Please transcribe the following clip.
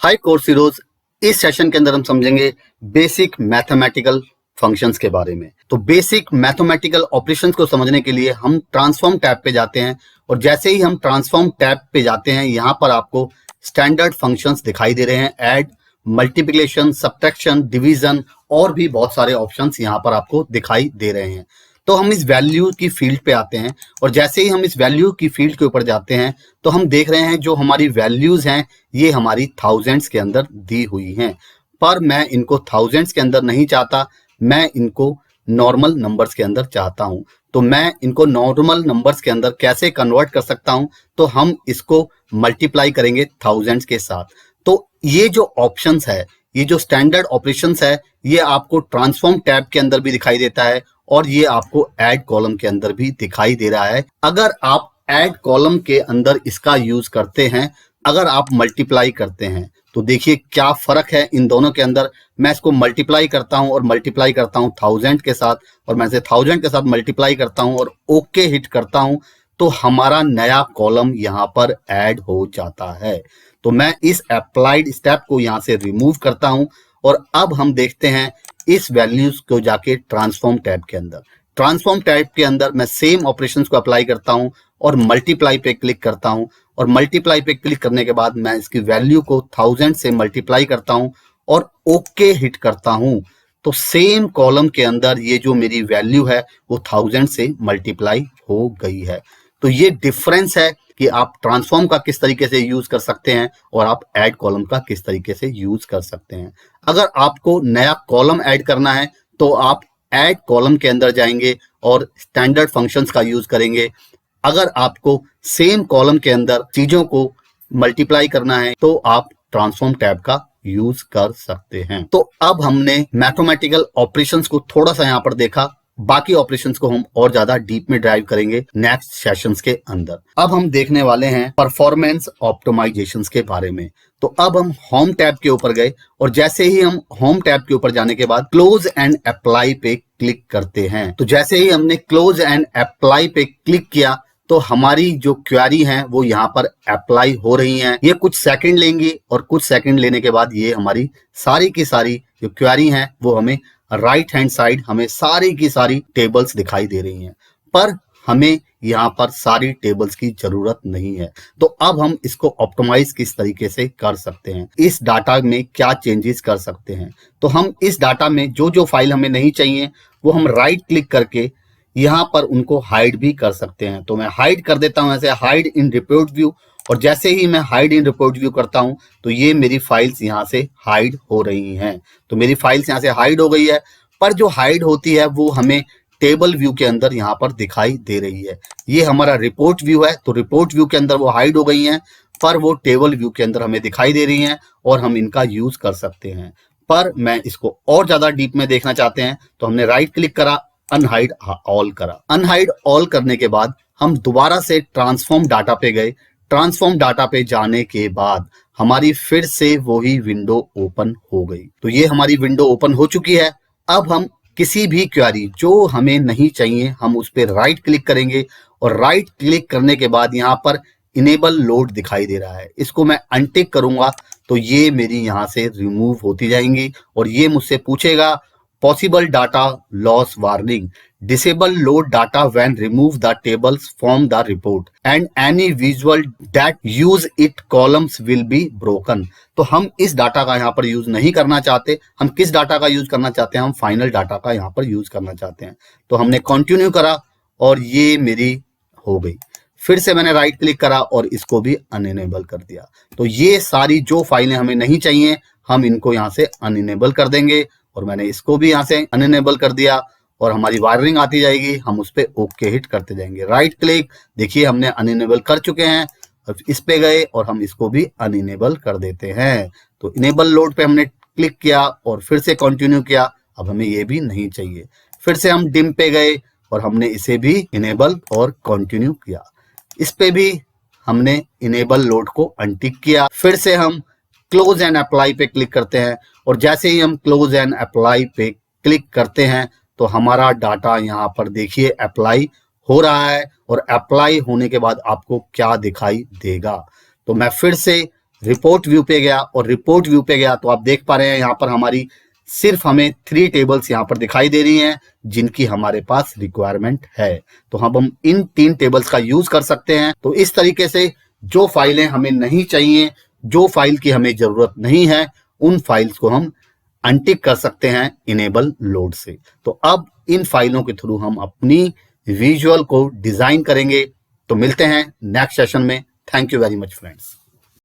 हाय course heroes. इस session के अंदर हम समझेंगे बेसिक मैथमेटिकल फंक्शंस के बारे में। तो बेसिक मैथमेटिकल ऑपरेशंस को समझने के लिए हम ट्रांसफॉर्म टैब पे जाते हैं और जैसे ही हम ट्रांसफॉर्म टैब पे जाते हैं यहाँ पर आपको स्टैंडर्ड फंक्शंस दिखाई दे रहे हैं। ऐड, मल्टीप्लिकेशन, सब्ट्रैक्शन, डिवीजन और भी बहुत सारे ऑप्शंस यहाँ पर आपको दिखाई दे रहे हैं। तो हम इस वैल्यू की फील्ड पे आते हैं और जैसे ही हम इस वैल्यू की फील्ड के ऊपर जाते हैं तो हम देख रहे हैं जो हमारी वैल्यूज हैं ये हमारी थाउजेंड्स के अंदर दी हुई हैं। पर मैं इनको थाउजेंड्स के अंदर नहीं चाहता, मैं इनको नॉर्मल नंबर्स के अंदर चाहता हूं। तो मैं इनको नॉर्मल नंबर्स के अंदर कैसे कन्वर्ट कर सकता हूं? तो हम इसको मल्टीप्लाई करेंगे थाउजेंड्स के साथ। तो ये जो ऑप्शंस है, ये जो स्टैंडर्ड ऑपरेशंस है, ये आपको ट्रांसफॉर्म टैब के अंदर भी दिखाई देता है और ये आपको ऐड कॉलम के अंदर भी दिखाई दे रहा है। अगर आप ऐड कॉलम के अंदर इसका यूज करते हैं, अगर आप मल्टीप्लाई करते हैं तो देखिए क्या फर्क है इन दोनों के अंदर। मैं इसको मल्टीप्लाई करता हूं और मल्टीप्लाई करता हूं थाउजेंड के साथ और मैं इसे थाउजेंड के साथ मल्टीप्लाई करता हूं और ओके हिट करता हूं तो हमारा नया कॉलम यहां पर ऐड हो जाता है। तो मैं इस अप्लाइड स्टेप को यहां से रिमूव करता हूं और अब हम देखते हैं इस वैल्यूज को जाके ट्रांसफॉर्म टैब के अंदर। ट्रांसफॉर्म टैब के अंदर मैं सेम ऑपरेशंस को अप्लाई करता हूं और मल्टीप्लाई पे क्लिक करता हूं और मल्टीप्लाई पे क्लिक करने के बाद मैं इसकी वैल्यू को थाउजेंड से मल्टीप्लाई करता हूं और ओके हिट करता हूं। तो सेम कॉलम के अंदर ये जो मेरी वैल्यू है वो थाउजेंड से मल्टीप्लाई हो गई है। तो ये डिफरेंस है कि आप ट्रांसफॉर्म का किस तरीके से यूज कर सकते हैं और आप ऐड कॉलम का किस तरीके से यूज कर सकते हैं। अगर आपको नया कॉलम ऐड करना है तो आप ऐड कॉलम के अंदर जाएंगे और स्टैंडर्ड फंक्शंस का यूज करेंगे। अगर आपको सेम कॉलम के अंदर चीजों को मल्टीप्लाई करना है तो आप ट्रांसफॉर्म टैब का यूज कर सकते हैं। तो अब हमने मैथमेटिकल ऑपरेशंस को थोड़ा सा यहां पर देखा, बाकी ऑपरेशंस को हम और ज्यादा डीप में ड्राइव करेंगे नेक्स्ट सेशंस के अंदर। अब हम देखने वाले हैं परफॉर्मेंस ऑप्टिमाइजेशंस के बारे में। तो अब हम होम टैब के ऊपर गए और जैसे ही हम होम टैब के ऊपर जाने के बाद क्लोज एंड अप्लाई पे क्लिक करते हैं। तो जैसे ही हमने क्लोज एंड अप्लाई पे क्लिक किया तो हमारी जो क्वेरी है वो यहाँ पर अप्लाई हो रही हैं। ये कुछ सेकंड लेंगी और कुछ सेकंड लेने के बाद ये हमारी सारी की सारी जो क्वेरी हैं वो हमें राइट हैंड साइड हमें सारी की सारी टेबल्स दिखाई दे रही हैं। पर हमें यहाँ पर सारी टेबल्स की जरूरत नहीं है। तो अब हम इसको ऑप्टिमाइज किस तरीके से कर सकते हैं, इस डाटा में क्या चेंजेस कर सकते हैं। तो हम इस डाटा में जो जो फाइल हमें नहीं चाहिए वो हम राइट क्लिक करके यहाँ पर उनको हाइड भी कर सकते हैं। तो मैं हाइड कर देता हूं, ऐसे हाइड इन रिपोर्ट व्यू, और जैसे ही मैं हाइड इन रिपोर्ट व्यू करता हूं तो ये मेरी फाइल्स यहाँ से हाइड हो रही हैं। तो मेरी फाइल्स यहाँ से हाइड हो गई है, पर जो हाइड होती है वो हमें टेबल व्यू के अंदर यहाँ पर दिखाई दे रही है। ये हमारा रिपोर्ट व्यू है, तो रिपोर्ट व्यू के अंदर वो हाइड हो गई हैं, पर वो टेबल व्यू के अंदर हमें दिखाई दे रही हैं और हम इनका यूज कर सकते हैं। पर मैं इसको और ज्यादा डीप में देखना चाहते हैं तो हमने राइट क्लिक करा, अनहाइड ऑल करा। अनहाइड ऑल करने के बाद हम दोबारा से ट्रांसफॉर्म डाटा पे गए। ट्रांसफॉर्म डाटा पे जाने के बाद हमारी फिर से वही विंडो ओपन हो गई। तो ये हमारी विंडो ओपन हो चुकी है। अब हम किसी भी क्वेरी जो हमें नहीं चाहिए हम उस पर राइट क्लिक करेंगे और राइट क्लिक करने के बाद यहाँ पर इनेबल लोड दिखाई दे रहा है, इसको मैं अनटिक करूंगा तो ये मेरी यहाँ से रिमूव होती जाएंगी और ये मुझसे पूछेगा possible data loss warning, disable load data when remove the tables from the report and any visual that use it columns will be broken। तो हम इस डाटा का यहाँ पर यूज नहीं करना चाहते। हम किस डाटा का यूज करना चाहते हैं? हम फाइनल डाटा का यहाँ पर यूज करना चाहते हैं। तो हमने कंटिन्यू करा और ये मेरी हो गई। फिर से मैंने राइट क्लिक करा और इसको भी अनइनेबल कर दिया। तो ये सारी जो फाइलें हमें नहीं चाहिए हम इनको यहाँ से अनइनेबल कर देंगे और मैंने इसको भी यहाँ से अनइनेबल कर दिया और हमारी वायरिंग आती जाएगी, हम उस पर ओके हिट करते जाएंगे। राइट क्लिक, देखिए हमने अनइनेबल कर चुके हैं। अब इस पे गए और हम इसको भी अनइनेबल कर देते हैं। तो इनेबल लोड पे हमने क्लिक किया और फिर से कंटिन्यू किया। अब हमें ये भी नहीं चाहिए। फिर से हम डिम पे गए और हमने इसे भी इनेबल और कंटिन्यू किया। इस पे भी हमने इनेबल लोड को अनटिक किया। फिर से हम क्लोज एंड अप्लाई पे क्लिक करते हैं और जैसे ही हम क्लोज एंड अप्लाई पे क्लिक करते हैं तो हमारा डाटा यहाँ पर देखिए अप्लाई हो रहा है और अप्लाई होने के बाद आपको क्या दिखाई देगा। तो मैं फिर से रिपोर्ट व्यू पे गया और रिपोर्ट व्यू पे गया तो आप देख पा रहे हैं यहाँ पर हमारी सिर्फ हमें 3 टेबल्स यहाँ पर दिखाई दे रही हैं जिनकी हमारे पास रिक्वायरमेंट है। तो हम इन 3 टेबल्स का यूज कर सकते हैं। तो इस तरीके से जो फाइलें हमें नहीं चाहिए, जो फाइल की हमें जरूरत नहीं है, उन फाइल्स को हम अनटिक कर सकते हैं इनेबल लोड से। तो अब इन फाइलों के थ्रू हम अपनी विजुअल को डिजाइन करेंगे। तो मिलते हैं नेक्स्ट सेशन में। Thank you very much friends.